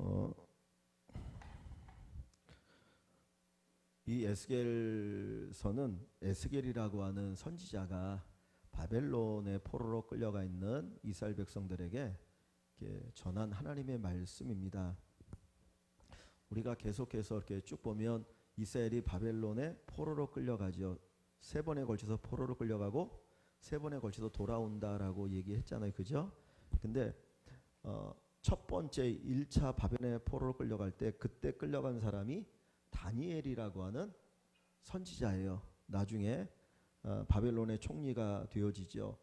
어, 이 에스겔서는 에스겔이라고 하는 선지자가 바벨론의 포로로 끌려가 있는 이스라엘 백성들에게 전한 하나님의 말씀입니다. 우리가 계속해서 이렇게 쭉 보면 이스라엘이 바벨론의 포로로 끌려가죠. 세 번에 걸쳐서 포로로 끌려가고 세 번에 걸쳐서 돌아온다라고 얘기했잖아요. 그죠? 근데 첫 번째 1차 바벨론의 포로로 끌려갈 때 그때 끌려간 사람이 다니엘이라고 하는 선지자예요. 나중에 바벨론의 총리가 되어지죠.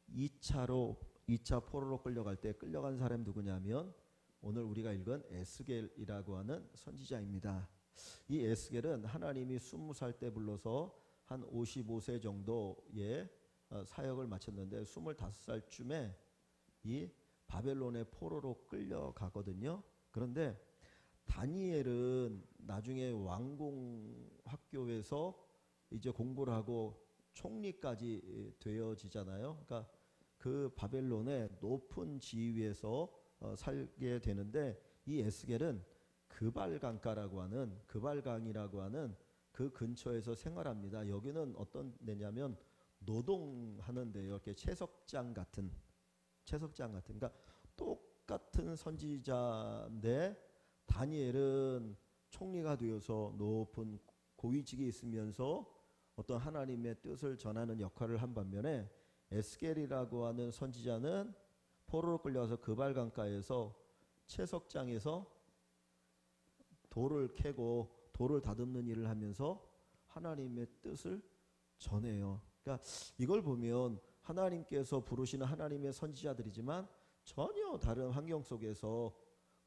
2차 포로로 끌려갈 때 끌려간 사람이 누구냐면 오늘 우리가 읽은 에스겔이라고 하는 선지자입니다. 이 에스겔은 하나님이 20살 때 불러서 한 55세 정도의 사역을 마쳤는데 25살쯤에 이 바벨론의 포로로 끌려가거든요. 그런데 다니엘은 나중에 왕궁학교에서 이제 공부를 하고 총리까지 되어지잖아요. 그러니까 그 바벨론의 높은 지위에서 살게 되는데 이 에스겔은 그발강가라고 하는 그발강이라고 하는 그 근처에서 생활합니다. 여기는 어떤 데냐면 노동하는 데요. 이렇게 채석장 같은 그러니까 똑같은 선지자인데 다니엘은 총리가 되어서 높은 고위직에 있으면서 어떤 하나님의 뜻을 전하는 역할을 한 반면에 에스겔이라고 하는 선지자는 포로로 끌려가서 그발강가에서 채석장에서 돌을 캐고 돌을 다듬는 일을 하면서 하나님의 뜻을 전해요. 그러니까 이걸 보면 하나님께서 부르시는 하나님의 선지자들이지만 전혀 다른 환경 속에서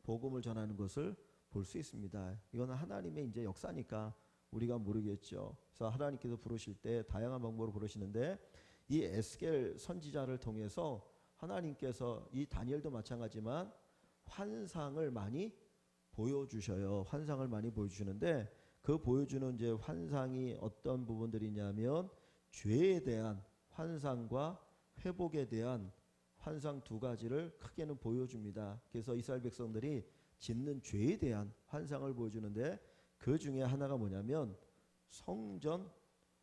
복음을 전하는 것을 볼 수 있습니다. 이거는 하나님의 이제 역사니까 우리가 모르겠죠. 그래서 하나님께서 부르실 때 다양한 방법으로 부르시는데 이 에스겔 선지자를 통해서 하나님께서 이 다니엘도 마찬가지지만 환상을 많이 보여주셔요. 환상을 많이 보여주시는데 그 보여주는 이제 환상이 어떤 부분들이냐면 죄에 대한 환상과 회복에 대한 환상 두 가지를 크게는 보여줍니다. 그래서 이스라엘 백성들이 짓는 죄에 대한 환상을 보여주는데 그 중에 하나가 뭐냐면 성전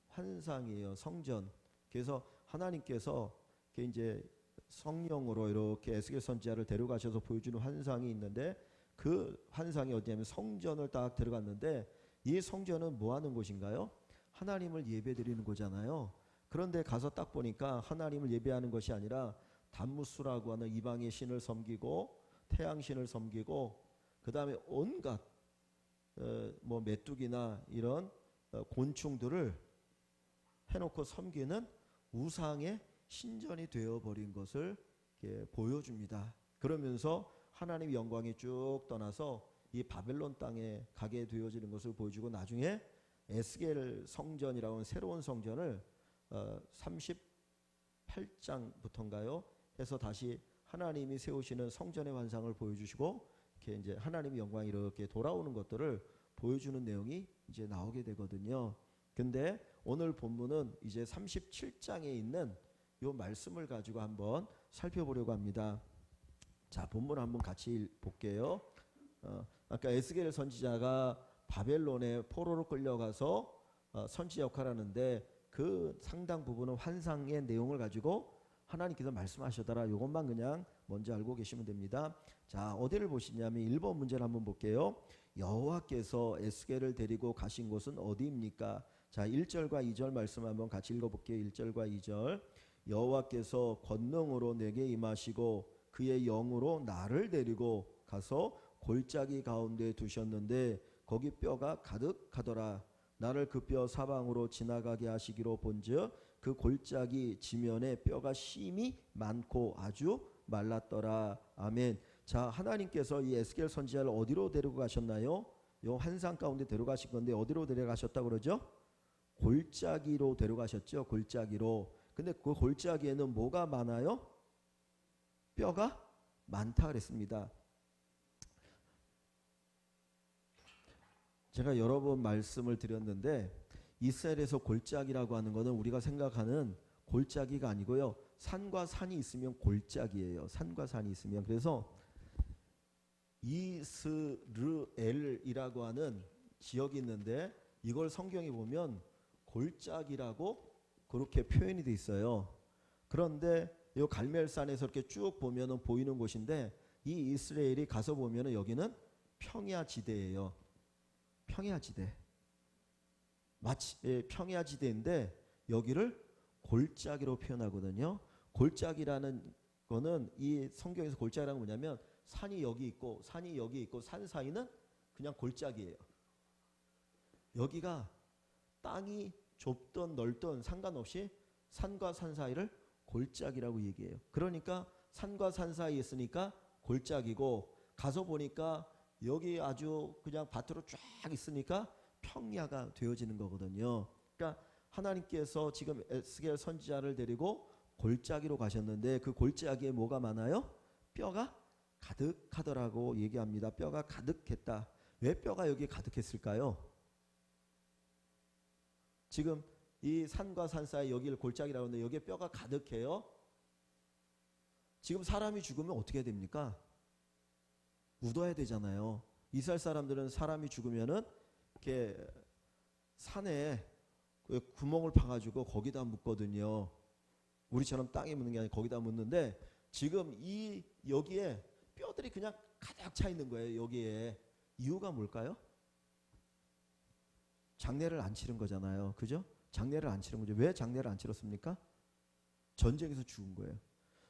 환상이에요. 성전. 그래서 하나님께서 이제 성령으로 이렇게 에스겔 선지자를 데려가셔서 보여주는 환상이 있는데 그 환상이 어디냐면 성전을 딱 들어갔는데 이 성전은 뭐 하는 곳인가요? 하나님을 예배드리는 거잖아요. 그런데 가서 딱 보니까 하나님을 예배하는 것이 아니라 담무스라고 하는 이방의 신을 섬기고 태양신을 섬기고 그 다음에 온갖 뭐 메뚜기나 이런 곤충들을 해놓고 섬기는 우상의 신전이 되어버린 것을 이렇게 보여줍니다. 그러면서 하나님의 영광이 쭉 떠나서 이 바벨론 땅에 가게 되어지는 것을 보여주고 나중에 에스겔 성전이라고 하는 새로운 성전을 38장부터인가요? 해서 다시 하나님이 세우시는 성전의 환상을 보여주시고 이렇게 이제 하나님의 영광이 이렇게 돌아오는 것들을 보여주는 내용이 이제 나오게 되거든요. 근데 오늘 본문은 이제 37장에 있는 이 말씀을 가지고 한번 살펴보려고 합니다. 자, 본문 한번 같이 볼게요. 아까 에스겔 선지자가 바벨론의 포로로 끌려가서 선지 역할을 하는데 그 상당 부분은 환상의 내용을 가지고 하나님께서 말씀하셨더라. 이것만 그냥 먼저 알고 계시면 됩니다. 자, 어디를 보시냐면 1번 문제를 한번 볼게요. 여호와께서 에스겔을 데리고 가신 곳은 어디입니까? 자, 1절과 2절 말씀 한번 같이 읽어볼게요. 1절과 2절. 여호와께서 권능으로 내게 임하시고 그의 영으로 나를 데리고 가서 골짜기 가운데 두셨는데 거기 뼈가 가득하더라. 나를 그 뼈 사방으로 지나가게 하시기로 본즉 그 골짜기 지면에 뼈가 심이 많고 아주 말랐더라. 아멘. 자, 하나님께서 이 에스겔 선지자를 어디로 데리고 가셨나요? 요 환상 가운데 데려가신 건데 어디로 데려가셨다고 그러죠? 골짜기로 데려가셨죠. 골짜기로. 근데 그 골짜기에는 뭐가 많아요? 뼈가 많다 그랬습니다. 제가 여러 번 말씀을 드렸는데 이스라엘에서 골짜기라고 하는 것은 우리가 생각하는 골짜기가 아니고요. 산과 산이 있으면 골짜기예요. 산과 산이 있으면. 그래서 이스르엘이라고 하는 지역이 있는데 이걸 성경에 보면 골짜기라고 그렇게 표현이 돼 있어요. 그런데 이 갈멜산에서 이렇게 쭉 보면은 보이는 곳인데 이 이스라엘이 가서 보면은 여기는 평야지대예요. 평야지대. 마치 평야지대인데 여기를 골짜기로 표현하거든요. 골짜기라는 거는 이 성경에서 골짜기라는 건 뭐냐면 산이 여기 있고 산이 여기 있고 산 사이는 그냥 골짜기예요. 여기가 땅이 좁든 넓든 상관없이 산과 산 사이를 골짜기라고 얘기해요. 그러니까 산과 산 사이에 있으니까 골짜기고 가서 보니까 여기 아주 그냥 밭으로 쫙 있으니까 평야가 되어지는 거거든요. 그러니까 하나님께서 지금 에스겔 선지자를 데리고 골짜기로 가셨는데 그 골짜기에 뭐가 많아요? 뼈가 가득하더라고 얘기합니다. 뼈가 가득했다. 왜 뼈가 여기 가득했을까요? 지금 이 산과 산 사이 여기를 골짜기라고 하는데 여기에 뼈가 가득해요. 지금 사람이 죽으면 어떻게 됩니까? 묻어야 되잖아요. 이스라엘 사람들은 사람이 죽으면은 이렇게 산에 구멍을 파가지고 거기다 묻거든요. 우리처럼 땅에 묻는 게 아니라 거기다 묻는데 지금 이 여기에 뼈들이 그냥 가득 차 있는 거예요. 여기에 이유가 뭘까요? 장례를 안 치른 거잖아요. 그죠? 장례를 안 치른 거죠. 왜 장례를 안 치렀습니까? 전쟁에서 죽은 거예요.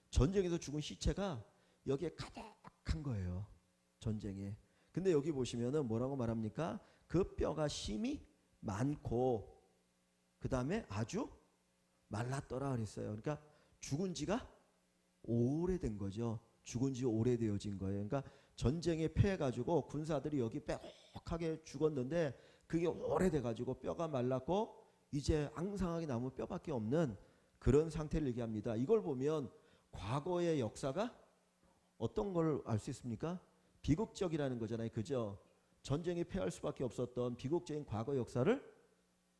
전쟁에서 죽은 시체가 여기에 가득한 거예요. 전쟁에. 근데 여기 보시면은 뭐라고 말합니까? 그 뼈가 심이 많고 그 다음에 아주 말랐더라 그랬어요. 그러니까 죽은 지가 오래된 거죠. 죽은 지 오래되어진 거예요. 그러니까 전쟁에 패해가지고 군사들이 여기 빼곡하게 죽었는데 그게 오래돼가지고 뼈가 말랐고 이제 앙상하게 남은 뼈밖에 없는 그런 상태를 얘기합니다. 이걸 보면 과거의 역사가 어떤 걸 알 수 있습니까? 비극적이라는 거잖아요. 그죠? 전쟁에 패할 수밖에 없었던 비극적인 과거 역사를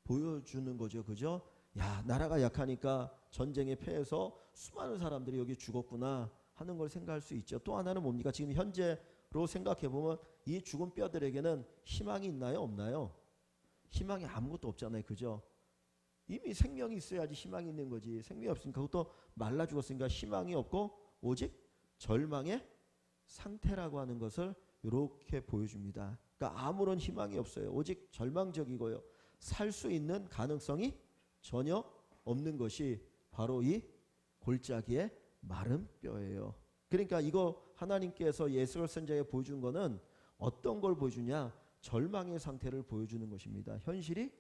보여주는 거죠. 그죠? 야, 나라가 약하니까 전쟁에 패해서 수많은 사람들이 여기 죽었구나 하는 걸 생각할 수 있죠. 또 하나는 뭡니까? 지금 현재로 생각해 보면 이 죽은 뼈들에게는 희망이 있나요? 없나요? 희망이 아무것도 없잖아요. 그죠? 이미 생명이 있어야지 희망이 있는 거지. 생명이 없으니까 그것도 말라 죽었으니까 희망이 없고 오직 절망의 상태라고 하는 것을 이렇게 보여줍니다. 그러니까 아무런 희망이 없어요. 오직 절망적이고요. 살 수 있는 가능성이 전혀 없는 것이 바로 이 골짜기의 마른 뼈예요. 그러니까 이거 하나님께서 예수를 선지자에 보여준 거는 어떤 걸 보여주냐? 절망의 상태를 보여주는 것입니다. 현실이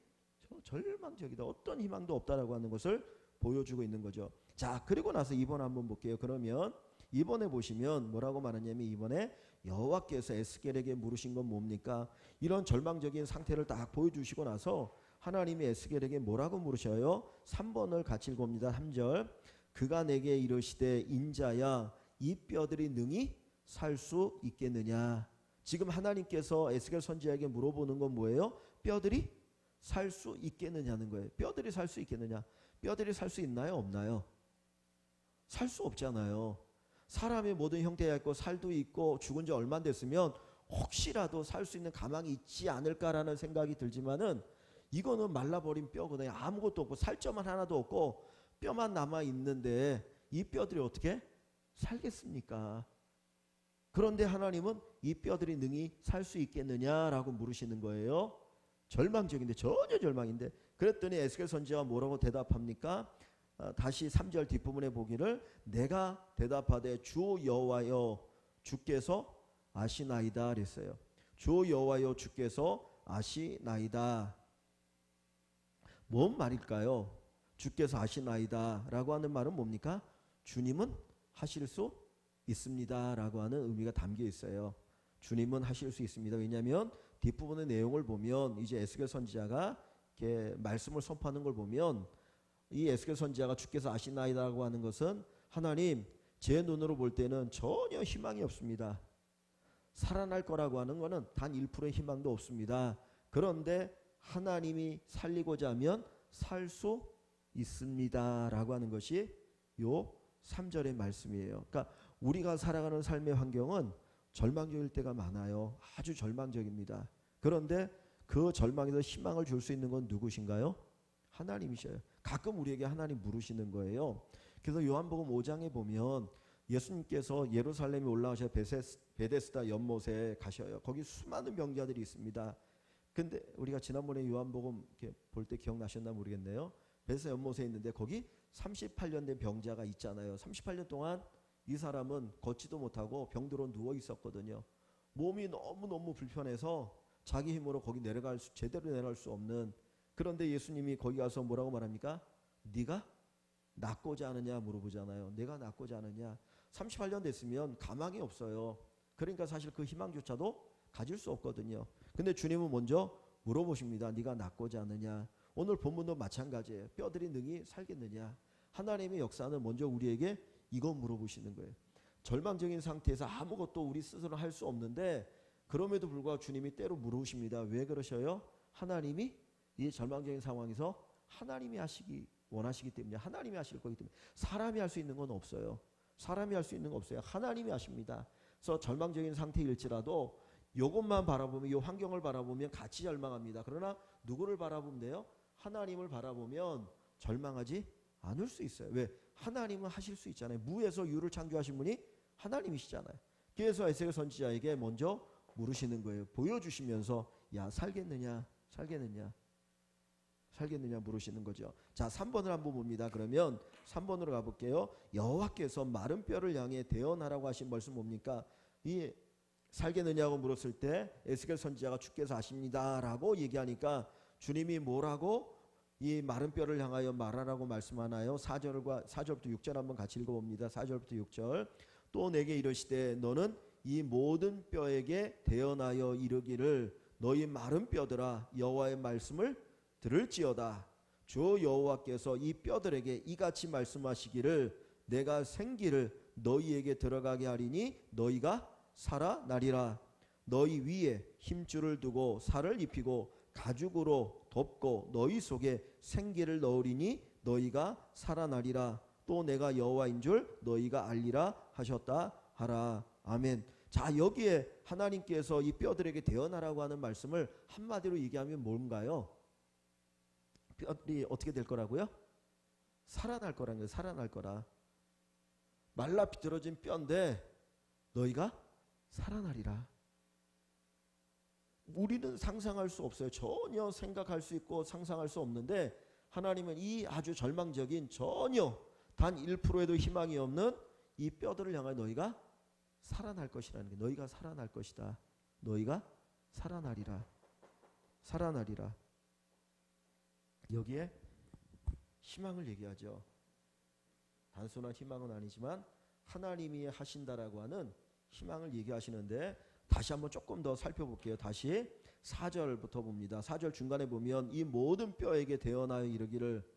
절망적이다. 어떤 희망도 없다라고 하는 것을 보여주고 있는 거죠. 자, 그리고 나서 2번 한번 볼게요. 그러면 2번에 보시면 뭐라고 말하냐면 이번에 여호와께서 에스겔에게 물으신 건 뭡니까? 이런 절망적인 상태를 딱 보여주시고 나서 하나님이 에스겔에게 뭐라고 물으셔요? 3번을 같이 읽어봅니다. 3절. 그가 내게 이르시되 인자야 이 뼈들이 능히 살 수 있겠느냐? 지금 하나님께서 에스겔 선지자에게 물어보는 건 뭐예요? 뼈들이 살 수 있겠느냐는 거예요. 뼈들이 살 수 있겠느냐? 뼈들이 살 수 있나요? 없나요? 살 수 없잖아요. 사람의 모든 형태가 있고 살도 있고 죽은 지 얼마 안 됐으면 혹시라도 살 수 있는 가망이 있지 않을까라는 생각이 들지만은 이거는 말라버린 뼈거든요. 아무것도 없고 살점만 하나도 없고 뼈만 남아 있는데 이 뼈들이 어떻게 살겠습니까? 그런데 하나님은 이 뼈들이 능히 살 수 있겠느냐라고 물으시는 거예요. 절망적인데 전혀 절망인데 그랬더니 에스겔 선지자가 뭐라고 대답합니까? 다시 3절 뒷부분에 보기를 내가 대답하되 주 여호와여 주께서 아시나이다 그랬어요. 주 여호와여 주께서 아시나이다. 뭔 말일까요? 주께서 아시나이다 라고 하는 말은 뭡니까? 주님은 하실 수 있습니다 라고 하는 의미가 담겨 있어요. 주님은 하실 수 있습니다. 왜냐하면 뒷부분의 내용을 보면 이제 에스겔 선지자가 이렇게 말씀을 선포하는 걸 보면 이 에스겔 선지자가 주께서 아시나이다라고 하는 것은 하나님 제 눈으로 볼 때는 전혀 희망이 없습니다. 살아날 거라고 하는 것은 단 1%의 희망도 없습니다. 그런데 하나님이 살리고자 하면 살 수 있습니다 라고 하는 것이 요 3절의 말씀이에요. 그러니까 우리가 살아가는 삶의 환경은 절망적일 때가 많아요. 아주 절망적입니다. 그런데 그 절망에서 희망을 줄 수 있는 건 누구신가요? 하나님이셔요. 가끔 우리에게 하나님 물으시는 거예요. 그래서 요한복음 5장에 보면 예수님께서 예루살렘에 올라가셔 베데스다 연못에 가셔요. 거기 수많은 병자들이 있습니다. 근데 우리가 지난번에 요한복음 볼 때 기억나셨나 모르겠네요. 베데스다 연못에 있는데 거기 38년 된 병자가 있잖아요. 38년 동안 이 사람은 걷지도 못하고 병들어 누워 있었거든요. 몸이 너무너무 불편해서 자기 힘으로 거기 제대로 내려갈 수 없는. 그런데 예수님이 거기 가서 뭐라고 말합니까? 네가 낫고자 하느냐 물어보잖아요. 내가 낫고자 하느냐. 38년 됐으면 가망이 없어요. 그러니까 사실 그 희망조차도 가질 수 없거든요. 근데 주님은 먼저 물어보십니다. 네가 낫고자 하느냐. 오늘 본문도 마찬가지예요. 뼈들이 능히 살겠느냐. 하나님의 역사는 먼저 우리에게 이거 물어보시는 거예요. 절망적인 상태에서 아무것도 우리 스스로 할 수 없는데 그럼에도 불구하고 주님이 때로 물으십니다. 왜 그러셔요? 하나님이 이 절망적인 상황에서 하나님이 하시기 원하시기 때문에, 하나님이 하실 거기 때문에. 사람이 할 수 있는 건 없어요. 사람이 할 수 있는 건 없어요. 하나님이 하십니다. 그래서 절망적인 상태일지라도 이것만 바라보면, 이 환경을 바라보면 같이 절망합니다. 그러나 누구를 바라보면 돼요? 하나님을 바라보면 절망하지 않을 수 있어요. 왜? 하나님은 하실 수 있잖아요. 무에서 유를 창조하신 분이 하나님이시잖아요. 그래서 에스겔 선지자에게 먼저 물으시는 거예요. 보여주시면서 야 살겠느냐 살겠느냐 살겠느냐 물으시는 거죠. 자 3번을 한번 봅니다. 그러면 3번으로 가볼게요. 여호와께서 마른 뼈를 향해 대언하라고 하신 말씀 뭡니까? 이 살겠느냐고 물었을 때 에스겔 선지자가 주께서 아십니다 라고 얘기하니까 주님이 뭐라고 이 마른 뼈를 향하여 말하라고 말씀하나요? 4절부터 6절 한번 같이 읽어봅니다. 4절부터 6절. 또 내게 이르시되 너는 이 모든 뼈에게 대언하여 이르기를 너희 마른 뼈들아 여호와의 말씀을 들을지어다. 주 여호와께서 이 뼈들에게 이같이 말씀하시기를 내가 생기를 너희에게 들어가게 하리니 너희가 살아나리라. 너희 위에 힘줄을 두고 살을 입히고 가죽으로 덮고 너희 속에 생기를 넣으리니 너희가 살아나리라. 또 내가 여호와인 줄 너희가 알리라 하셨다 하라. 아멘. 자 여기에 하나님께서 이 뼈들에게 대언하라고 하는 말씀을 한마디로 얘기하면 뭔가요? 뼈들이 어떻게 될 거라고요? 살아날 거라는 거예요. 살아날 거라. 말라 비틀어진 뼈인데 너희가 살아나리라. 우리는 상상할 수 없어요. 전혀 생각할 수 있고 상상할 수 없는데 하나님은 이 아주 절망적인 전혀 단 1%에도 희망이 없는 이 뼈들을 향하여 너희가 살아날 것이라는 게, 너희가 살아날 것이다. 너희가 살아나리라. 살아나리라. 여기에 희망을 얘기하죠. 단순한 희망은 아니지만 하나님이 하신다라고 하는 희망을 얘기하시는데 다시 한번 조금 더 살펴볼게요. 다시 4절부터 봅니다. 4절 중간에 보면 이 모든 뼈에게 대언하여 이르기를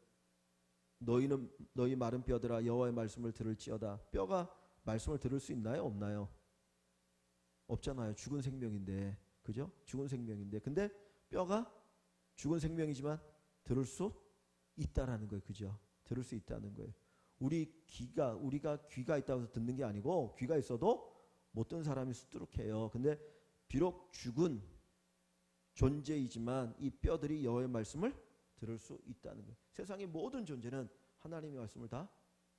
너희는 너희 마른 뼈들아 여호와의 말씀을 들을지어다. 뼈가 말씀을 들을 수 있나요? 없나요? 없잖아요. 죽은 생명인데. 그죠? 죽은 생명인데. 근데 뼈가 죽은 생명이지만 들을 수 있다라는 거예요. 그죠? 들을 수 있다는 거예요. 우리가 귀가 있다고 해서 듣는 게 아니고 귀가 있어도 못 듣는 사람이 수두룩해요. 근데 비록 죽은 존재이지만 이 뼈들이 여호와의 말씀을 들을 수 있다는 거예요. 세상의 모든 존재는 하나님의 말씀을 다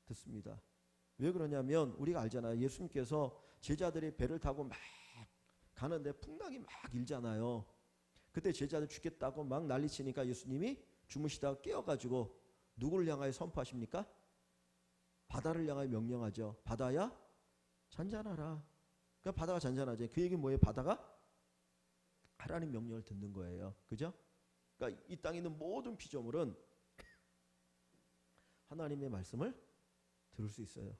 듣습니다. 왜 그러냐면 우리가 알잖아요. 예수님께서 제자들이 배를 타고 막 가는데 풍랑이 막 일잖아요. 그때 제자들 죽겠다고 막 난리치니까 예수님이 주무시다가 깨어가지고 누구를 향하여 선포하십니까? 바다를 향하여 명령하죠. 바다야 잔잔하라. 그러니까 바다가 잔잔하죠. 그 얘기는 뭐예요? 바다가 하나님 명령을 듣는 거예요. 그죠? 그러니까 이 땅에 있는 모든 피조물은 하나님의 말씀을 들을 수 있어요.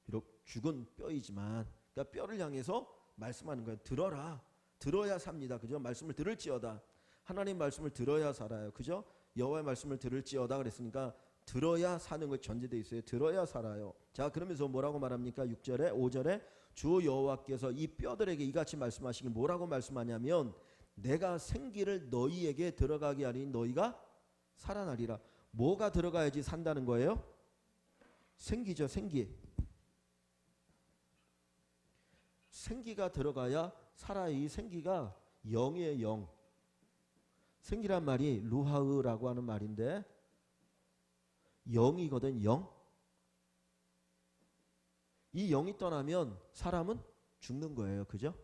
비록 죽은 뼈이지만, 그러니까 뼈를 향해서 말씀하는 거예요. 들어라. 들어야 삽니다. 그죠? 말씀을 들을지어다. 하나님 말씀을 들어야 살아요. 그죠? 여호와의 말씀을 들을지어다 그랬으니까 들어야 사는 거 전제되어 있어요. 들어야 살아요. 자, 그러면서 뭐라고 말합니까? 6절에 5절에 주 여호와께서 이 뼈들에게 이같이 말씀하시기 뭐라고 말씀하냐면 내가 생기를 너희에게 들어가게 하니 너희가 살아나리라. 뭐가 들어가야지 산다는 거예요? 생기죠. 생기. 생기가 들어가야 살아. 이 생기가 영이에요. 영. 생기란 말이 루하으라고 하는 말인데 영이거든. 영. 이 영이 떠나면 사람은 죽는 거예요. 그죠?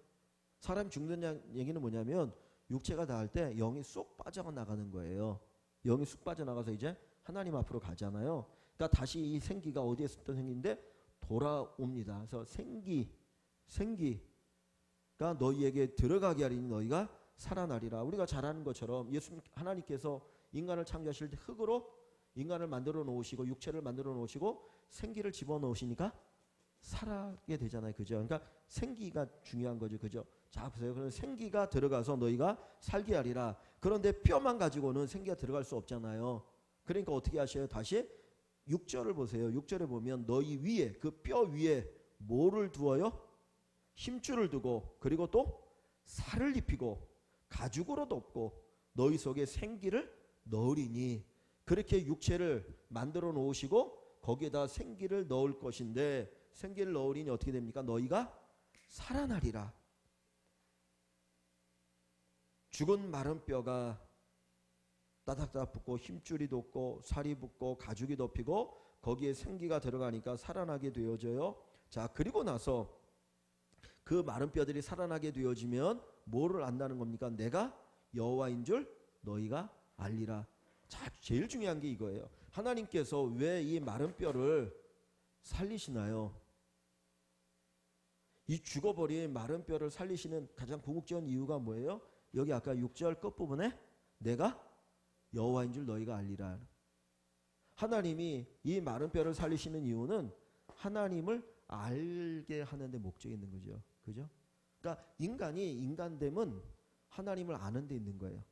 사람이 죽는 얘기는 뭐냐면 육체가 닿을 때 영이 쏙 빠져나가는 거예요. 영이 쑥 빠져나가서 이제 하나님 앞으로 가잖아요. 그러니까 다시 이 생기가 어디에 있었던 생기인데 돌아옵니다. 그래서 생기가 너희에게 들어가게 하리니 너희가 살아나리라. 우리가 잘 아는 것처럼 예수님 하나님께서 인간을 창조하실 때 흙으로 인간을 만들어 놓으시고 육체를 만들어 놓으시고 생기를 집어넣으시니까 살아게 되잖아요. 그죠? 그러니까 생기가 중요한 거죠. 그죠? 자 보세요. 그럼 생기가 들어가서 너희가 살게 하리라. 그런데 뼈만 가지고는 생기가 들어갈 수 없잖아요. 그러니까 어떻게 하셔요? 다시 6절을 보세요. 6절에 보면 너희 위에 그 뼈 위에 뭐를 두어요? 힘줄을 두고 그리고 또 살을 입히고 가죽으로 덮고 너희 속에 생기를 넣으리니. 그렇게 육체를 만들어 놓으시고 거기에다 생기를 넣을 것인데 생기를 넣으리니 어떻게 됩니까? 너희가 살아나리라. 죽은 마른 뼈가 따닥따닥 붙고 힘줄이 돋고 살이 붙고 가죽이 덮이고 거기에 생기가 들어가니까 살아나게 되어져요. 자 그리고 나서 그 마른 뼈들이 살아나게 되어지면 뭐를 안다는 겁니까? 내가 여호와인 줄 너희가 알리라. 자 제일 중요한 게 이거예요. 하나님께서 왜 이 마른 뼈를 살리시나요? 이 죽어버린 마른 뼈를 살리시는 가장 궁극적인 이유가 뭐예요? 여기 아까 6절 끝부분에 내가 여호와인 줄 너희가 알리라. 하나님이 이 마른 뼈를 살리시는 이유는 하나님을 알게 하는 데 목적이 있는 거죠. 그죠? 그러니까 인간이 인간됨은 하나님을 아는 데 있는 거예요.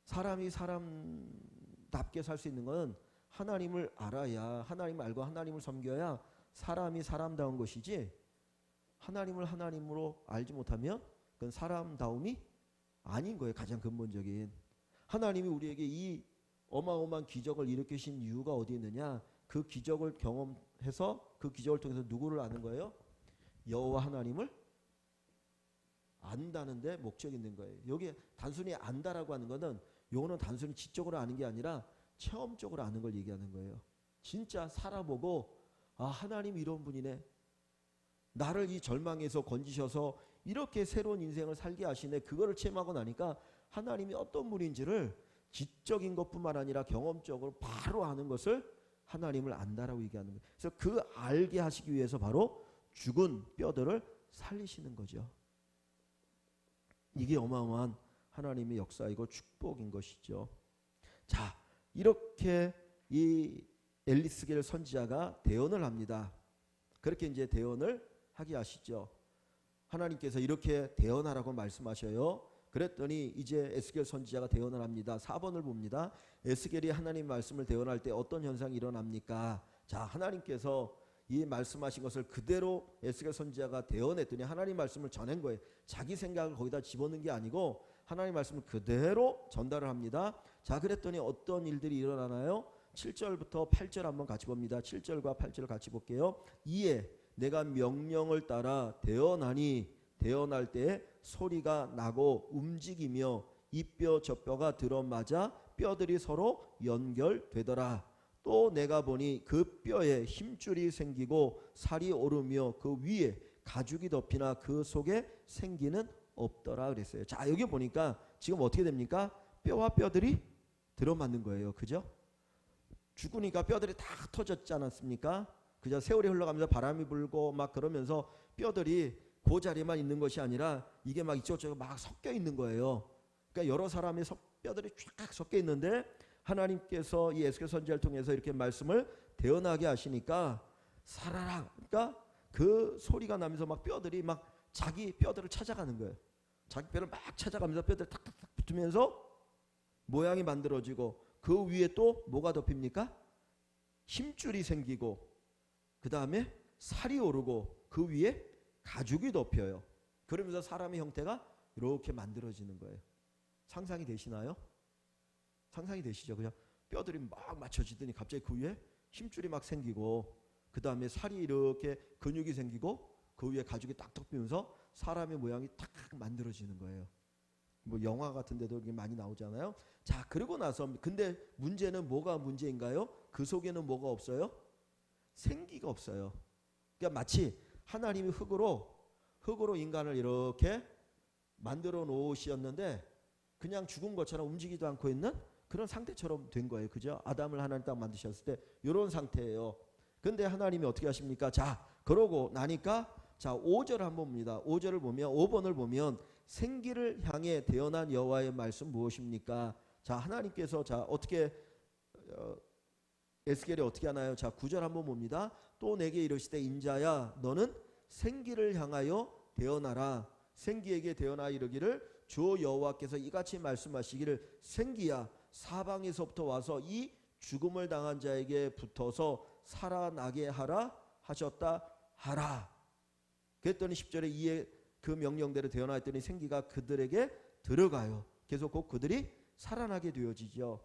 사람이 사람답게 살 수 있는 건 하나님을 알아야, 하나님을 알고 하나님을 섬겨야 사람이 사람다운 것이지, 하나님을 하나님으로 알지 못하면 그건 사람다움이 아닌 거예요. 가장 근본적인. 하나님이 우리에게 이 어마어마한 기적을 일으키신 이유가 어디 있느냐? 그 기적을 경험해서 그 기적을 통해서 누구를 아는 거예요? 여호와 하나님을 안다는 데 목적이 있는 거예요. 여기 단순히 안다라고 하는 거는 요거는 단순히 지적으로 아는 게 아니라 체험적으로 아는 걸 얘기하는 거예요. 진짜 살아보고 아 하나님 이런 분이네. 나를 이 절망에서 건지셔서 이렇게 새로운 인생을 살게 하시네. 그거를 체험하고 나니까 하나님이 어떤 분인지를 지적인 것뿐만 아니라 경험적으로 바로 아는 것을 하나님을 안다라고 얘기하는 거예요. 그래서 그 알게 하시기 위해서 바로 죽은 뼈들을 살리시는 거죠. 이게 어마어마한 하나님의 역사이고 축복인 것이죠. 자, 이렇게 이 엘리스겔 선지자가 대언을 합니다. 그렇게 이제 대언을 하게 하시죠. 하나님께서 이렇게 대언하라고 말씀하셔요. 그랬더니 이제 에스겔 선지자가 대언을 합니다. 4번을 봅니다. 에스겔이 하나님 말씀을 대언할 때 어떤 현상이 일어납니까? 자, 하나님께서 이 말씀하신 것을 그대로 에스겔 선지자가 대언했더니 하나님 말씀을 전한 거예요. 자기 생각을 거기다 집어넣은 게 아니고 하나님 말씀을 그대로 전달을 합니다. 자, 그랬더니 어떤 일들이 일어나나요? 7절부터 8절 한번 같이 봅니다. 7절과 8절을 같이 볼게요. 이에 내가 명령을 따라 대언하니 대언할 때 소리가 나고 움직이며 이 뼈 저 뼈가 들어맞아 뼈들이 서로 연결되더라. 또 내가 보니 그 뼈에 힘줄이 생기고 살이 오르며 그 위에 가죽이 덮이나 그 속에 생기는 없더라 그랬어요. 자, 여기 보니까 지금 어떻게 됩니까? 뼈와 뼈들이 들어맞는 거예요. 그죠? 죽으니까 뼈들이 다 흩어졌지 않았습니까? 그저 세월이 흘러가면서 바람이 불고 막 그러면서 뼈들이 그 자리만 있는 것이 아니라 이게 막 이쪽저쪽 막 섞여 있는 거예요. 그러니까 여러 사람의 뼈들이 쫙 섞여 있는데 하나님께서 이 에스겔 선지자를 통해서 이렇게 말씀을 대언하게 하시니까 살아라. 그러니까 그 소리가 나면서 막 뼈들이 막 자기 뼈들을 찾아가는 거예요. 자기 뼈를 막 찾아가면서 뼈들이 탁탁탁 붙으면서 모양이 만들어지고 그 위에 또 뭐가 덮입니까? 힘줄이 생기고 그 다음에 살이 오르고 그 위에 가죽이 덮여요. 그러면서 사람의 형태가 이렇게 만들어지는 거예요. 상상이 되시나요? 상상이 되시죠? 그냥 뼈들이 막 맞춰지더니 갑자기 그 위에 힘줄이 막 생기고 그 다음에 살이 이렇게 근육이 생기고 그 위에 가죽이 딱딱 비면서 사람의 모양이 탁 만들어지는 거예요. 뭐 영화 같은 데도 이게 많이 나오잖아요. 자, 그러고 나서 근데 문제는 뭐가 문제인가요? 그 속에는 뭐가 없어요? 생기가 없어요. 그러니까 마치 하나님이 흙으로 인간을 이렇게 만들어 놓으셨는데 그냥 죽은 것처럼 움직이지도 않고 있는 그런 상태처럼 된 거예요. 그죠? 아담을 하나님 딱 만드셨을 때 이런 상태예요. 근데 하나님이 어떻게 하십니까? 자, 그러고 나니까 자, 5절 한번 봅니다. 5절을 보면 5번을 보면 생기를 향해 태어난 여호와의 말씀 무엇입니까? 자, 하나님께서 자, 어떻게 에스겔이 어떻게 하나요? 자, 9절 한번 봅니다. 또 내게 이르시되 인자야 너는 생기를 향하여 태어나라. 생기에게 태어나 이르기를 주 여호와께서 이같이 말씀하시기를 생기야 사방에서부터 와서 이 죽음을 당한 자에게 붙어서 살아나게 하라 하셨다 하라. 그랬더니 10절에 이에 그 명령대로 태어나 했더니 생기가 그들에게 들어가요. 계속 곧 그들이 살아나게 되어지죠.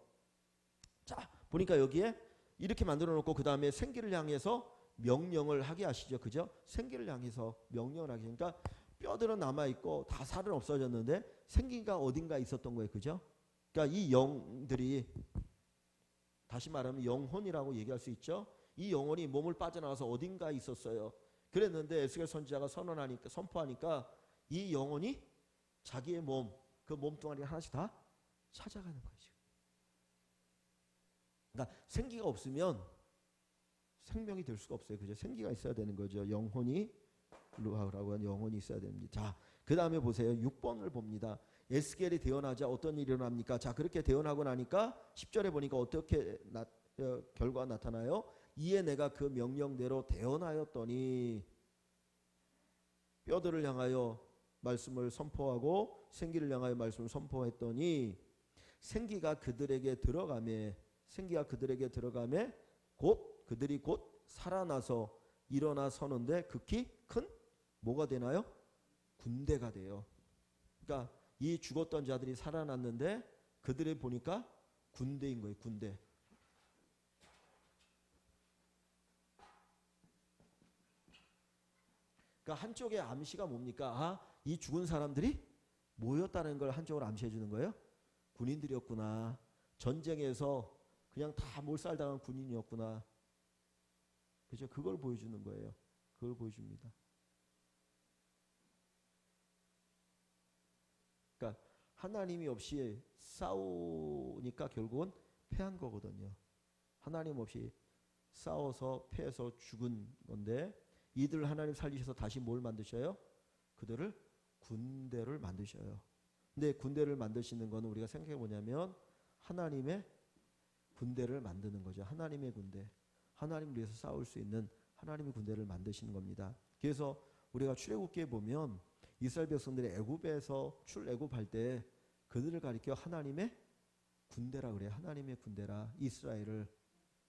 자, 보니까 여기에 이렇게 만들어 놓고 그 다음에 생기를 향해서 명령을 하게 하시죠. 그죠? 생기를 향해서 명령을 하게. 그러니까 뼈들은 남아있고 다 살은 없어졌는데 생기가 어딘가 있었던 거예요. 그죠? 그러니까 이 영들이 다시 말하면 영혼이라고 얘기할 수 있죠. 이 영혼이 몸을 빠져나와서 어딘가에 있었어요. 그랬는데 에스겔 선지자가 선포하니까 이 영혼이 자기의 몸, 그 몸뚱아리 하나씩 다 찾아가는 거죠. 그러니까 생기가 없으면 생명이 될 수가 없어요. 그죠? 생기가 있어야 되는 거죠. 영혼이 루하라고 하는 영혼이 있어야 됩니다. 자, 그 다음에 보세요. 6번을 봅니다. 에스겔이 태어나자 어떤 일이 일어납니까? 자, 그렇게 태어나고 나니까 10절에 보니까 어떻게 결과가 나타나요? 이에 내가 그 명령대로 태어나였더니 뼈들을 향하여 말씀을 선포하고 생기를 향하여 말씀을 선포했더니 생기가 그들에게 들어가매 곧 그들이 곧 살아나서 일어나 서는데 극히 큰 뭐가 되나요? 군대가 돼요. 그러니까 이 죽었던 자들이 살아났는데 그들이 보니까 군대인 거예요. 군대. 그러니까 한쪽의 암시가 뭡니까? 아, 이 죽은 사람들이 모였다는 걸 한쪽으로 암시해 주는 거예요. 군인들이었구나. 전쟁에서 그냥 다 몰살당한 군인이었구나. 그죠? 그걸 보여주는 거예요. 그걸 보여줍니다. 그러니까 하나님이 없이 싸우니까 결국은 패한 거거든요. 하나님 없이 싸워서 패해서 죽은 건데 이들 하나님 살리셔서 다시 뭘 만드셔요? 그들을 군대를 만드셔요. 근데 군대를 만드시는 거는 우리가 생각해 보냐면 하나님의 군대를 만드는 거죠. 하나님의 군대. 하나님을 위해서 싸울 수 있는 하나님의 군대를 만드시는 겁니다. 그래서 우리가 출애굽기에 보면 이스라엘 백성들이 애굽에서 출애굽할 때 그들을 가리켜 하나님의 군대라 그래요. 하나님의 군대라. 이스라엘을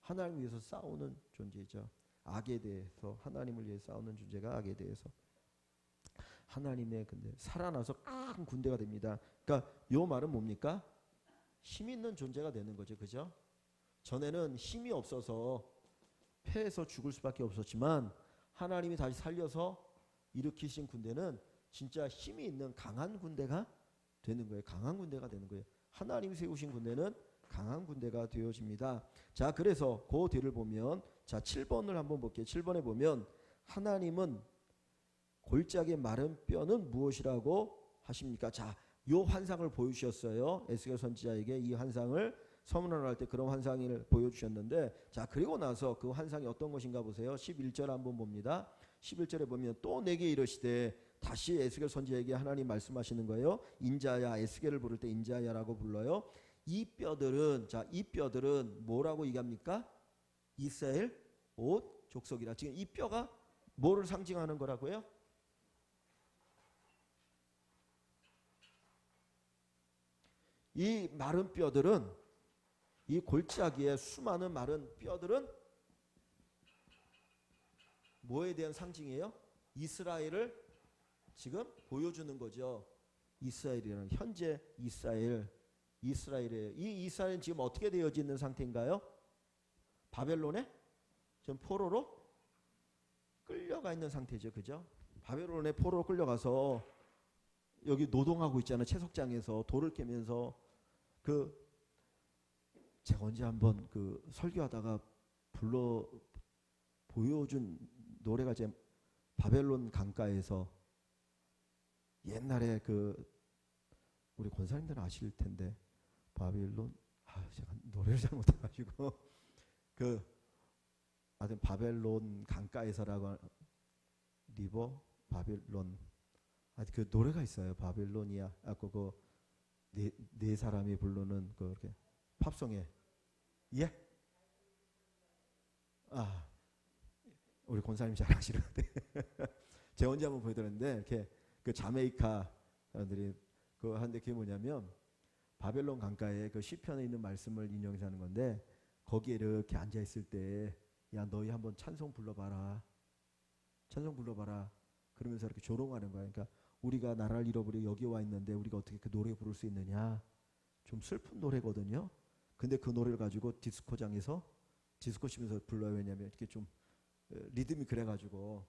하나님을 위해서 싸우는 존재죠. 악에 대해서 하나님을 위해 싸우는 존재가 악에 대해서 하나님의 군대 살아나서 큰 군대가 됩니다. 그러니까 이 말은 뭡니까? 힘 있는 존재가 되는 거죠. 그죠? 전에는 힘이 없어서 패해서 죽을 수밖에 없었지만 하나님이 다시 살려서 일으키신 군대는 진짜 힘이 있는 강한 군대가 되는 거예요. 강한 군대가 되는 거예요. 하나님이 세우신 군대는 강한 군대가 되어집니다. 자, 그래서 그 뒤를 보면 자 7번을 한번 볼게요. 7번에 보면 하나님은 골짜기의 마른 뼈는 무엇이라고 하십니까? 자, 요 환상을 보여주셨어요. 에스겔 선지자에게 이 환상을 서문을 할 때 그런 환상을 보여주셨는데 자, 그리고 나서 그 환상이 어떤 것인가 보세요. 11절 한번 봅니다. 11절에 보면 또 내게 이르시되 다시 에스겔 선지자에게 하나님 말씀하시는 거예요. 인자야, 에스겔을 부를 때 인자야라고 불러요. 이 뼈들은 자, 이 뼈들은 뭐라고 얘기합니까? 이스라엘 온 족속이라. 지금 이 뼈가 뭐를 상징하는 거라고요? 이 마른 뼈들은 이 골짜기에 수많은 마른 뼈들은 뭐에 대한 상징이에요? 이스라엘을 지금 보여주는 거죠. 이스라엘이라는 현재 이스라엘이에요. 이 이스라엘은 지금 어떻게 되어지는 상태인가요? 바벨론에 지금 포로로 끌려가 있는 상태죠. 그죠? 바벨론의 포로로 끌려가서 여기 노동하고 있잖아요. 채석장에서 돌을 깨면서. 그 제가 언제 한번 그 설교하다가 불러 보여준 노래가 제 바벨론 강가에서, 옛날에 그 우리 권사님들은 아실 텐데 바벨론, 제가 노래를 잘 못해가지고 그 하여튼 바벨론 강가에서라고, 리버 바벨론, 하여튼 그 노래가 있어요. 바벨로니아. 그거 네 사람이 부르는 그 이렇게 팝송에. 예? 우리 권사님 잘 아시는데 제가 언제 한번 보여드렸는데, 이렇게 그 자메이카 사람들이 그 하는데, 그게 뭐냐면 바벨론 강가에 그 시편에 있는 말씀을 인용해서 하는 건데, 거기에 이렇게 앉아 있을 때, 야 너희 한번 찬송 불러봐라, 찬송 불러봐라, 그러면서 이렇게 조롱하는 거야. 그러니까 우리가 나라를 잃어버리고 여기 와 있는데 우리가 어떻게 그 노래 부를 수 있느냐. 좀 슬픈 노래거든요. 근데 그 노래를 가지고 디스코장에서 디스코 치면서 불러요. 왜냐면 이렇게 좀 리듬이 그래가지고.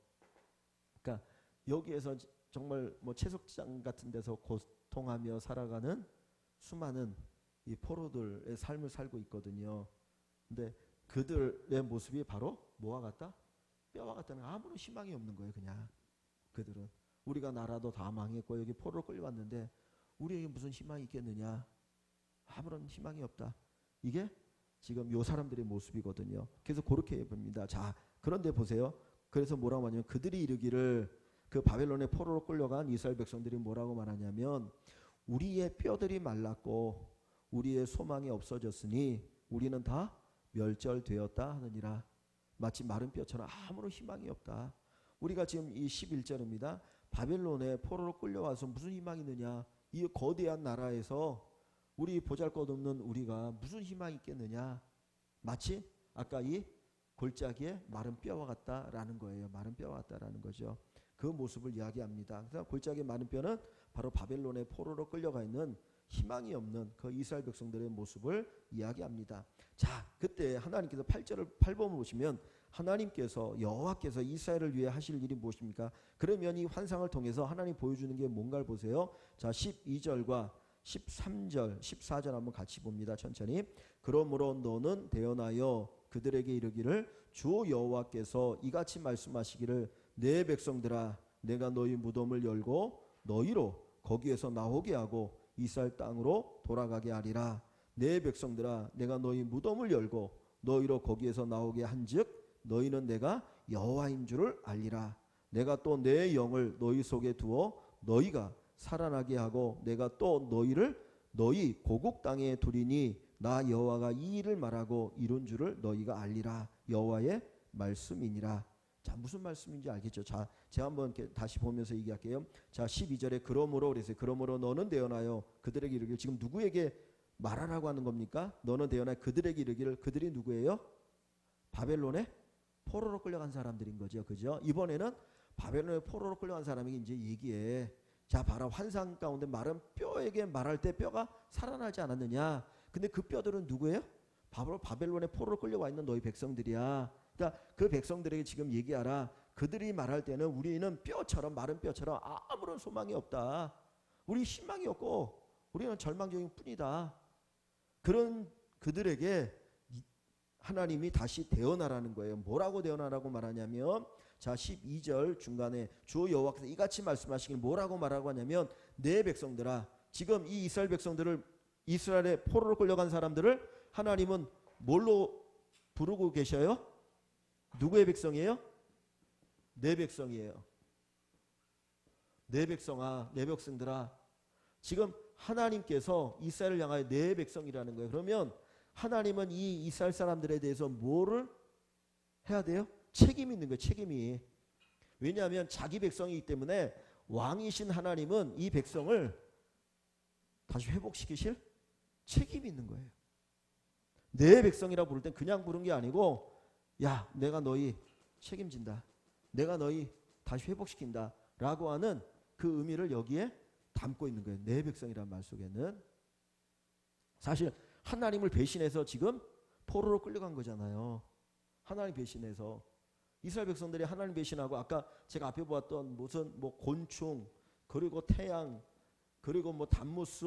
그러니까 여기에서 정말 뭐 채석장 같은 데서 고통하며 살아가는 수많은 이 포로들의 삶을 살고 있거든요. 근데 그들의 모습이 바로 뭐와 같다? 뼈와 같다는, 아무런 희망이 없는 거예요. 그냥 그들은 우리가 나라도 다 망했고 여기 포로로 끌려왔는데 우리에게 무슨 희망이 있겠느냐. 아무런 희망이 없다. 이게 지금 요 사람들의 모습이거든요. 그래서 그렇게 봅니다. 자, 그런데 보세요. 그래서 뭐라고 하냐면, 그들이 이르기를, 그 바벨론의 포로로 끌려간 이스라엘 백성들이 뭐라고 말하냐면, 우리의 뼈들이 말랐고 우리의 소망이 없어졌으니 우리는 다 멸절되었다 하느니라. 마치 마른 뼈처럼 아무런 희망이 없다. 우리가 지금 이 11절입니다. 바벨론에 포로로 끌려와서 무슨 희망이 있느냐. 이 거대한 나라에서 우리 보잘것없는 우리가 무슨 희망이 있겠느냐. 마치 아까 이 골짜기에 마른 뼈와 같다라는 거예요. 마른 뼈와 같다라는 거죠. 그 모습을 이야기합니다. 그래서 골짜기의 마른 뼈는 바로 바벨론의 포로로 끌려가 있는 희망이 없는 그 이스라엘 백성들의 모습을 이야기합니다. 자, 그때 하나님께서 8번을 보시면, 하나님께서 여호와께서 이스라엘을 위해 하실 일이 무엇입니까? 그러면 이 환상을 통해서 하나님 보여주는 게 뭔가를 보세요. 자, 12절과 13절, 14절 한번 같이 봅니다. 천천히. 그러므로 너는 대언하여 그들에게 이르기를, 주 여호와께서 이같이 말씀하시기를, 내 백성들아, 내가 너희 무덤을 열고 너희로 거기에서 나오게 하고 이스라엘 땅으로 돌아가게 하리라. 내 백성들아, 내가 너희 무덤을 열고 너희로 거기에서 나오게 한즉 너희는 내가 여호와인 줄을 알리라. 내가 또 내 영을 너희 속에 두어 너희가 살아나게 하고 내가 또 너희를 너희 고국 땅에 두리니 나 여호와가 이 일을 말하고 이룬 줄을 너희가 알리라. 여호와의 말씀이니라. 자, 무슨 말씀인지 알겠죠? 자, 제가 한번 이렇게 다시 보면서 얘기할게요. 자, 12절에 그러므로 그래서, 그러므로 너는 대언하여 그들에게 이르기를, 지금 누구에게 말하라고 하는 겁니까? 너는 대언하여 그들에게 이르기를, 그들이 누구예요? 바벨론에 포로로 끌려간 사람들인 거죠. 그죠? 이번에는 바벨론에 포로로 끌려간 사람에게 이제 얘기해. 자, 봐라, 환상 가운데 마른 뼈에게 말할 때 뼈가 살아나지 않았느냐. 근데 그 뼈들은 누구예요? 바로 바벨론에 포로로 끌려와 있는 너희 백성들이야. 그러니까 그 백성들에게 지금 얘기하라. 그들이 말할 때는 우리는 뼈처럼, 마른 뼈처럼 아무런 소망이 없다. 우리 희망이 없고 우리는 절망적인 뿐이다. 그런 그들에게 하나님이 다시 대언하라는 거예요. 뭐라고 대언하라고 말하냐면, 자, 12절 중간에 주 여호와께서 이같이 말씀하시길 뭐라고 말하고 하냐면, 내 백성들아, 지금 이 이스라엘 백성들을, 이스라엘의 포로로 끌려간 사람들을 하나님은 뭘로 부르고 계셔요? 누구의 백성이에요? 내 백성이에요. 내 백성아, 내 백성들아. 지금 하나님께서 이스라엘을 향하여 내 백성이라는 거예요. 그러면 하나님은 이 이스라엘 사람들에 대해서 뭐를 해야 돼요? 책임이 있는 거예요. 책임이. 왜냐하면 자기 백성이기 때문에 왕이신 하나님은 이 백성을 다시 회복시키실 책임이 있는 거예요. 내 백성이라고 부를 땐 그냥 부른 게 아니고, 야, 내가 너희 책임진다, 내가 너희 다시 회복시킨다 라고 하는 그 의미를 여기에 담고 있는 거예요. 내 백성이라는 말 속에는. 사실 하나님을 배신해서 지금 포로로 끌려간 거잖아요. 하나님 배신해서. 이스라엘 백성들이 하나님 배신하고 아까 제가 앞에 보았던 무슨 뭐 곤충 그리고 태양 그리고 뭐 단무스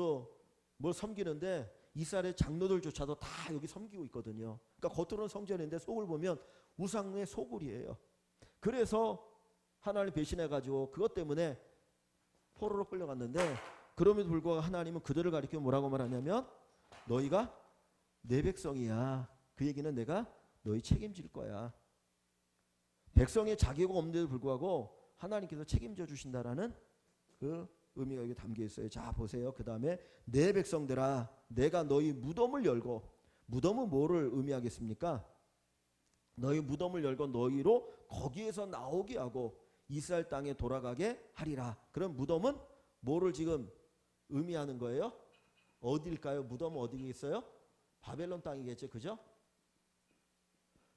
뭘 섬기는데 이스라엘의 장로들조차도 다 여기 섬기고 있거든요. 그러니까 겉으로는 성전인데 속을 보면 우상의 소굴이에요. 그래서 하나님 배신해가지고 그것 때문에 포로로 끌려갔는데 그럼에도 불구하고 하나님은 그들을 가리켜 뭐라고 말하냐면 너희가 내 백성이야. 그 얘기는 내가 너희 책임질 거야. 백성의 자격 없는데도 불구하고 하나님께서 책임져 주신다라는 그 의미가 여기 담겨 있어요. 자 보세요. 그 다음에 내 백성들아 내가 너희 무덤을 열고 무덤은 뭐를 의미하겠습니까? 너희 무덤을 열고 너희로 거기에서 나오게 하고 이스라엘 땅에 돌아가게 하리라. 그럼 무덤은 뭐를 지금 의미하는 거예요? 어딜까요? 무덤은 어디에 있어요? 바벨론 땅이겠죠. 그죠?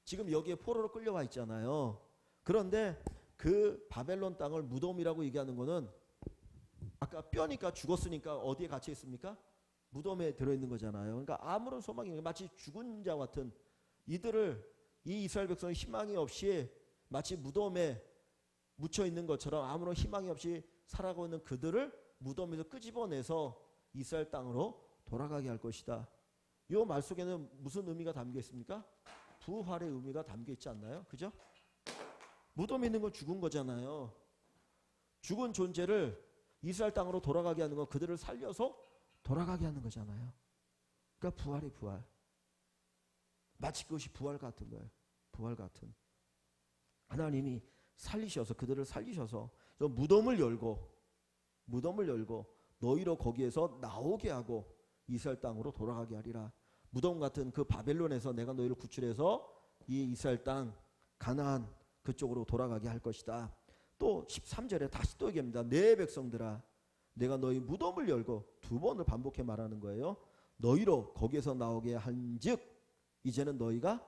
지금 여기에 포로로 끌려와 있잖아요. 그런데 그 바벨론 땅을 무덤이라고 얘기하는 거는 아까 뼈니까 죽었으니까 어디에 갇혀 있습니까? 무덤에 들어있는 거잖아요. 그러니까 아무런 소망이 없는 마치 죽은 자 같은 이들을 이 이스라엘 백성의 희망이 없이 마치 무덤에 묻혀 있는 것처럼 아무런 희망이 없이 살아가고 있는 그들을 무덤에서 끄집어내서 이스라엘 땅으로 돌아가게 할 것이다. 이 말 속에는 무슨 의미가 담겨 있습니까? 부활의 의미가 담겨 있지 않나요? 그죠? 무덤에 있는 건 죽은 거잖아요. 죽은 존재를 이스라엘 땅으로 돌아가게 하는 건 그들을 살려서 돌아가게 하는 거잖아요. 그러니까 부활이 부활. 마치 그것이 부활 같은 거예요. 부활 같은. 하나님이 살리셔서 그들을 살리셔서 무덤을 열고 너희로 거기에서 나오게 하고 이스라엘 땅으로 돌아가게 하리라. 무덤 같은 그 바벨론에서 내가 너희를 구출해서 이 이스라엘 땅 가나안 그쪽으로 돌아가게 할 것이다. 또 13절에 다시 또 얘기합니다. 내 백성들아 내가 너희 무덤을 열고 두 번을 반복해 말하는 거예요. 너희로 거기에서 나오게 한즉 이제는 너희가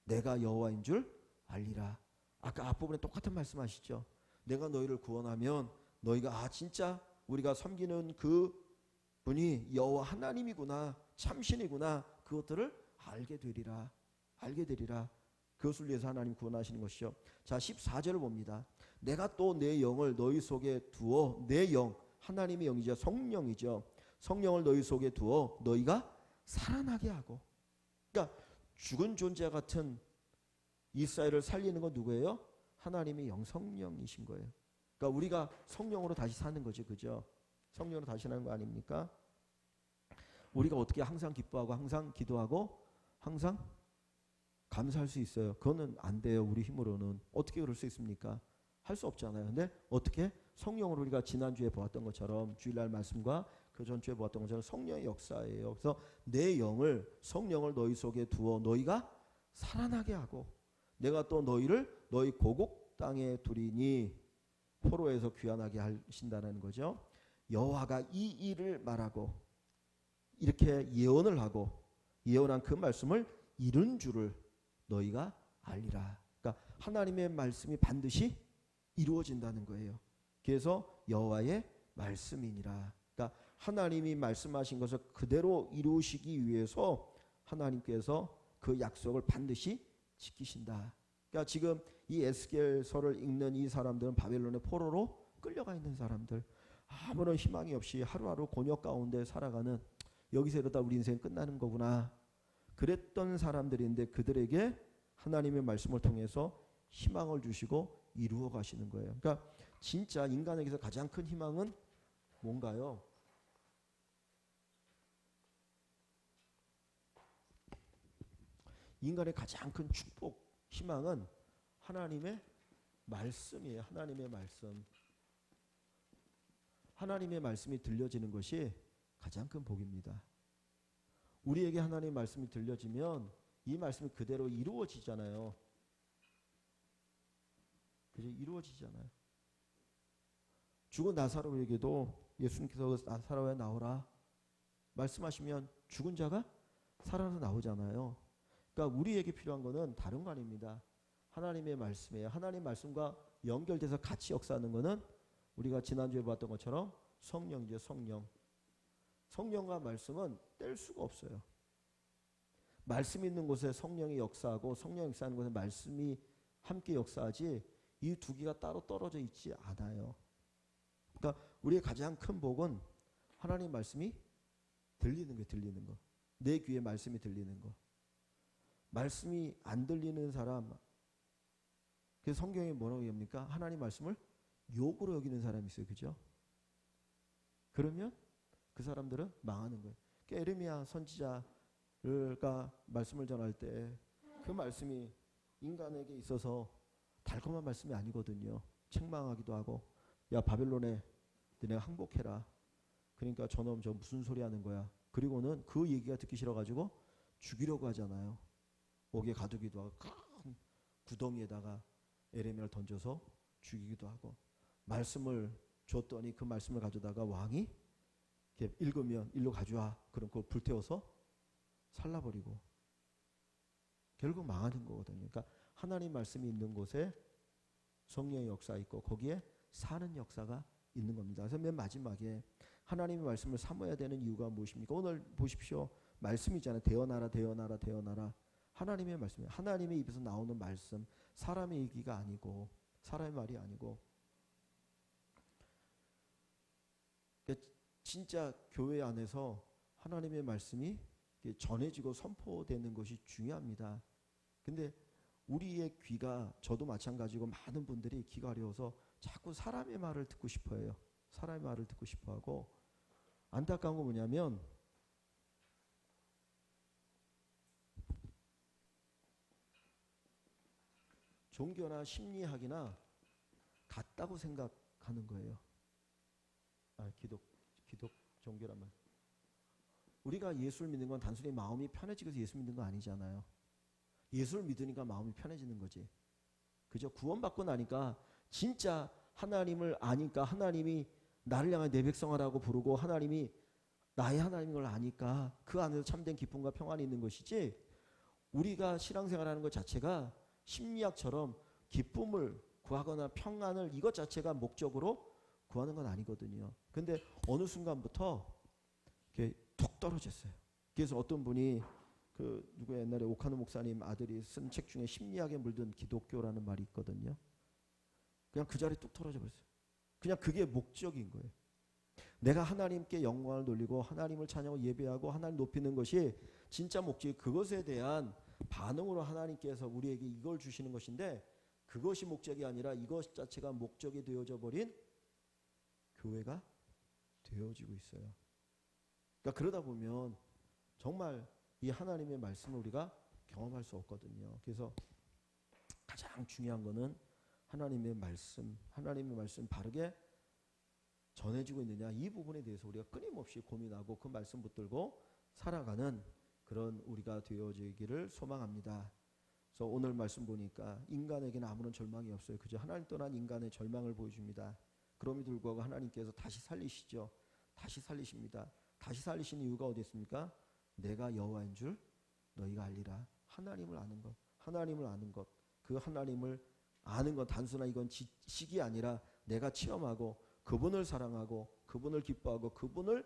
내가 여호와인 줄 알리라. 아까 앞부분에 똑같은 말씀하시죠. 내가 너희를 구원하면 너희가 진짜 우리가 섬기는 그 분이 여호와 하나님이구나 참신이구나 그것들을 알게 되리라. 그것을 위해서 하나님 구원하시는 것이죠. 자 14절을 봅니다. 내가 또 내 영을 너희 속에 두어 내 영 하나님의 영이죠. 성령이죠. 성령을 너희 속에 두어 너희가 살아나게 하고 그러니까 죽은 존재 같은 이스라엘을 살리는 건 누구예요? 하나님의 영 성령이신 거예요. 그러니까 우리가 성령으로 다시 사는 거죠. 그죠? 성령으로 다시 사는 거 아닙니까? 우리가 어떻게 항상 기뻐하고 항상 기도하고 항상 감사할 수 있어요. 그거는 안 돼요. 우리 힘으로는. 어떻게 그럴 수 있습니까? 할 수 없잖아요. 근데 어떻게 성령으로 우리가 지난주에 보았던 것처럼 주일날 말씀과 그 전주에 보았던 것처럼 성령의 역사예요. 그래서 내 영을 성령을 너희 속에 두어 너희가 살아나게 하고 내가 또 너희를 너희 고국 땅에 두리니 포로에서 귀환하게 하신다는 거죠. 여호와가 이 일을 말하고 이렇게 예언을 하고 예언한 그 말씀을 이룬 줄을 너희가 알리라. 그러니까 하나님의 말씀이 반드시 이루어진다는 거예요. 그래서 여호와의 말씀이니라. 그러니까 하나님이 말씀하신 것을 그대로 이루시기 위해서 하나님께서 그 약속을 반드시 지키신다. 그러니까 지금 이 에스겔서를 읽는 이 사람들은 바벨론의 포로로 끌려가 있는 사람들, 아무런 희망이 없이 하루하루 곤욕 가운데 살아가는, 여기서 이러다 우리 인생 끝나는 거구나 그랬던 사람들인데 그들에게 하나님의 말씀을 통해서 희망을 주시고 이루어 가시는 거예요. 그러니까 진짜 인간에게서 가장 큰 희망은 뭔가요? 인간의 가장 큰 축복, 희망은 하나님의 말씀이에요. 하나님의 말씀. 하나님의 말씀이 들려지는 것이 가장 큰 복입니다. 우리에게 하나님의 말씀이 들려지면 이 말씀이 그대로 이루어지잖아요. 그죠? 이루어지잖아요. 죽은 나사로에게도 예수님께서 나사로에 나오라 말씀하시면 죽은 자가 살아서 나오잖아요. 그러니까 우리에게 필요한 거는 다른 거 아닙니다. 하나님의 말씀이에요. 하나님의 말씀과 연결돼서 같이 역사하는 거는 우리가 지난주에 봤던 것처럼 성령이죠. 성령. 성령과 말씀은 뗄 수가 없어요. 말씀이 있는 곳에 성령이 역사하고 성령이 역사하는 곳에 말씀이 함께 역사하지 이 두 개가 따로 떨어져 있지 않아요. 그러니까 우리의 가장 큰 복은 하나님 말씀이 들리는 거예요. 들리는 거. 내 귀에 말씀이 들리는 거. 말씀이 안 들리는 사람, 그래서 성경에 뭐라고 얘기합니까? 하나님 말씀을 욕으로 여기는 사람이 있어요. 그죠? 그러면 그 사람들은 망하는 거예요. 그러니까 에레미야 선지자가 말씀을 전할 때 그 말씀이 인간에게 있어서 달콤한 말씀이 아니거든요. 책망하기도 하고, 야 바벨론에 너네가 항복해라. 그러니까 저놈 저 무슨 소리 하는 거야. 그리고는 그 얘기가 듣기 싫어가지고 죽이려고 하잖아요. 옥에 가두기도 하고 큰 구덩이에다가 에레미야를 던져서 죽이기도 하고, 말씀을 줬더니 그 말씀을 가져다가 왕이 이렇게 읽으면 일로 가져와. 그럼 그걸 불태워서 살라버리고 결국 망하는 거거든요. 그러니까 하나님 말씀이 있는 곳에 성령의 역사 있고 거기에 사는 역사가 있는 겁니다. 그래서 맨 마지막에 하나님의 말씀을 삼아야 되는 이유가 무엇입니까? 오늘 보십시오. 말씀이잖아요. 되어나라 되어나라 되어나라. 하나님의 말씀이에요. 하나님의 입에서 나오는 말씀, 사람의 얘기가 아니고, 사람의 말이 아니고. 진짜 교회 안에서 하나님의 말씀이 전해지고 선포되는 것이 중요합니다. 근데 우리의 귀가, 저도 마찬가지고 많은 분들이 귀가 어려워서 자꾸 사람의 말을 듣고 싶어 해요. 사람의 말을 듣고 싶어 하고, 안타까운 건 뭐냐면 종교나 심리학이나 같다고 생각하는 거예요. 기독 종교란 말. 우리가 예수를 믿는 건 단순히 마음이 편해지고 예수 믿는 거 아니잖아요. 예수를 믿으니까 마음이 편해지는 거지. 그죠? 구원받고 나니까 진짜 하나님을 아니까, 하나님이 나를 향한 내 백성아라고 부르고 하나님이 나의 하나님인 걸 아니까 그 안에서 참된 기쁨과 평안이 있는 것이지, 우리가 신앙생활하는 것 자체가 심리학처럼 기쁨을 구하거나 평안을 이것 자체가 목적으로 구하는 건 아니거든요. 근데 어느 순간부터 이렇게 툭 떨어졌어요. 그래서 어떤 분이 누구 옛날에 오카노 목사님 아들이 쓴 책 중에 심리학에 물든 기독교라는 말이 있거든요. 그냥 그 자리에 뚝 떨어져 버렸어요. 그냥 그게 목적인 거예요. 내가 하나님께 영광을 돌리고 하나님을 찬양하고 예배하고 하나님 높이는 것이 진짜 목적이, 그것에 대한 반응으로 하나님께서 우리에게 이걸 주시는 것인데, 그것이 목적이 아니라 이것 자체가 목적이 되어져 버린 교회가 되어지고 있어요. 그러니까 그러다 보면 정말 이 하나님의 말씀을 우리가 경험할 수 없거든요. 그래서 가장 중요한 거는 하나님의 말씀 바르게 전해지고 있느냐, 이 부분에 대해서 우리가 끊임없이 고민하고 그 말씀 붙들고 살아가는 그런 우리가 되어지기를 소망합니다. 그래서 오늘 말씀 보니까 인간에게는 아무런 절망이 없어요. 그저 하나님 떠난 인간의 절망을 보여줍니다. 그럼에도 불구하고 하나님께서 다시 살리시죠. 다시 살리십니다. 다시 살리시는 이유가 어디 있습니까? 내가 여호와인 줄 너희가 알리라. 하나님을 아는 것, 하나님을 아는 것, 그 하나님을 아는 건 단순한 이건 지식이 아니라 내가 체험하고 그분을 사랑하고 그분을 기뻐하고 그분을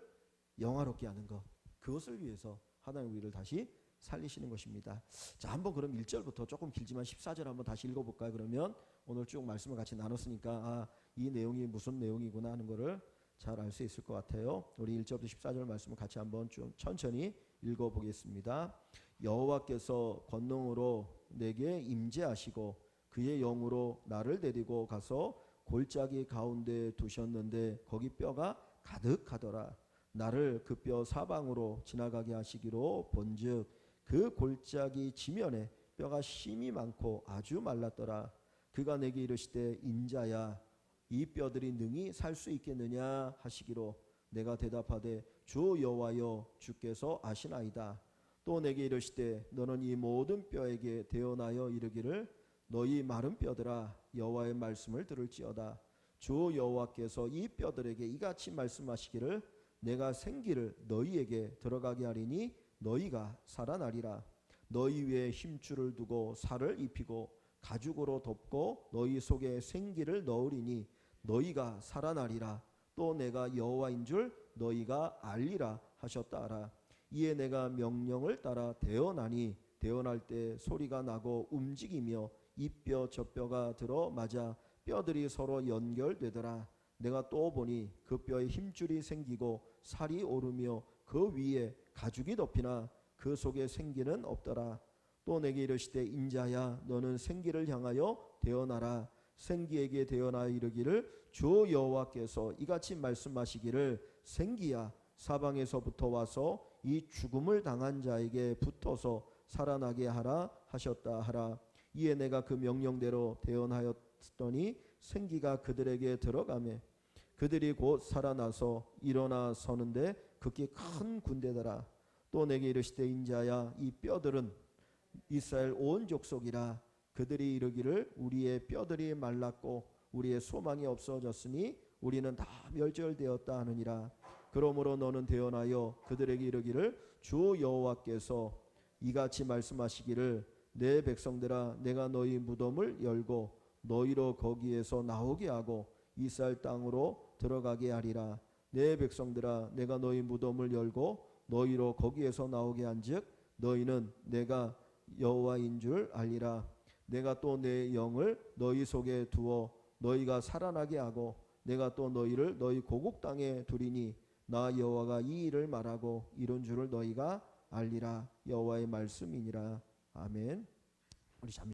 영화롭게 하는 것, 그것을 위해서 하나님 우리를 다시 살리시는 것입니다. 자, 한번 그럼 1절부터 조금 길지만 14절 한번 다시 읽어볼까요? 그러면 오늘 쭉 말씀을 같이 나눴으니까 이 내용이 무슨 내용이구나 하는 거를 잘 알 수 있을 것 같아요. 우리 1절부터 14절 말씀을 같이 한번 좀 천천히 읽어보겠습니다. 여호와께서 권능으로 내게 임재하시고 그의 영으로 나를 데리고 가서 골짜기 가운데 두셨는데 거기 뼈가 가득하더라. 나를 그 뼈 사방으로 지나가게 하시기로 본즉 그 골짜기 지면에 뼈가 심이 많고 아주 말랐더라. 그가 내게 이르시되 인자야 이 뼈들이 능히 살 수 있겠느냐 하시기로 내가 대답하되 주 여호와여 주께서 아시나이다. 또 내게 이르시되 너는 이 모든 뼈에게 대언하여 이르기를 너희 마른 뼈들아 여호와의 말씀을 들을지어다. 주 여호와께서 이 뼈들에게 이같이 말씀하시기를 내가 생기를 너희에게 들어가게 하리니 너희가 살아나리라. 너희 위에 힘줄을 두고 살을 입히고 가죽으로 덮고 너희 속에 생기를 넣으리니 너희가 살아나리라. 또 내가 여호와인 줄 너희가 알리라 하셨다 하라. 이에 내가 명령을 따라 대언하니 대언할 때 소리가 나고 움직이며 이 뼈 저 뼈가 들어 맞아 뼈들이 서로 연결되더라. 내가 또 보니 그 뼈에 힘줄이 생기고 살이 오르며 그 위에 가죽이 덮이나 그 속에 생기는 없더라. 또 내게 이르시되 인자야 너는 생기를 향하여 대언하라. 생기에게 대언하여 이르기를 주 여호와께서 이같이 말씀하시기를 생기야 사방에서부터 와서 이 죽음을 당한 자에게 붙어서 살아나게 하라 하셨다 하라. 이에 내가 그 명령대로 대언하였더니 생기가 그들에게 들어가매 그들이 곧 살아나서 일어나 서는데 극히 큰 군대더라. 또 내게 이르시되 인자야 이 뼈들은 이스라엘 온 족속이라. 그들이 이르기를 우리의 뼈들이 말랐고 우리의 소망이 없어졌으니 우리는 다 멸절되었다 하느니라. 그러므로 너는 대언하여 그들에게 이르기를 주 여호와께서 이같이 말씀하시기를 내 백성들아 내가 너희 무덤을 열고 너희로 거기에서 나오게 하고 이스라엘 땅으로 들어가게 하리라. 내 백성들아 내가 너희 무덤을 열고 너희로 거기에서 나오게 한즉 너희는 내가 여호와인 줄 알리라. 내가 또 내 영을 너희 속에 두어 너희가 살아나게 하고 내가 또 너희를 너희 고국 땅에 두리니 나 여호와가 이 일을 말하고 이룬 줄을 너희가 알리라. 여호와의 말씀이니라. 아멘. 우리 잠시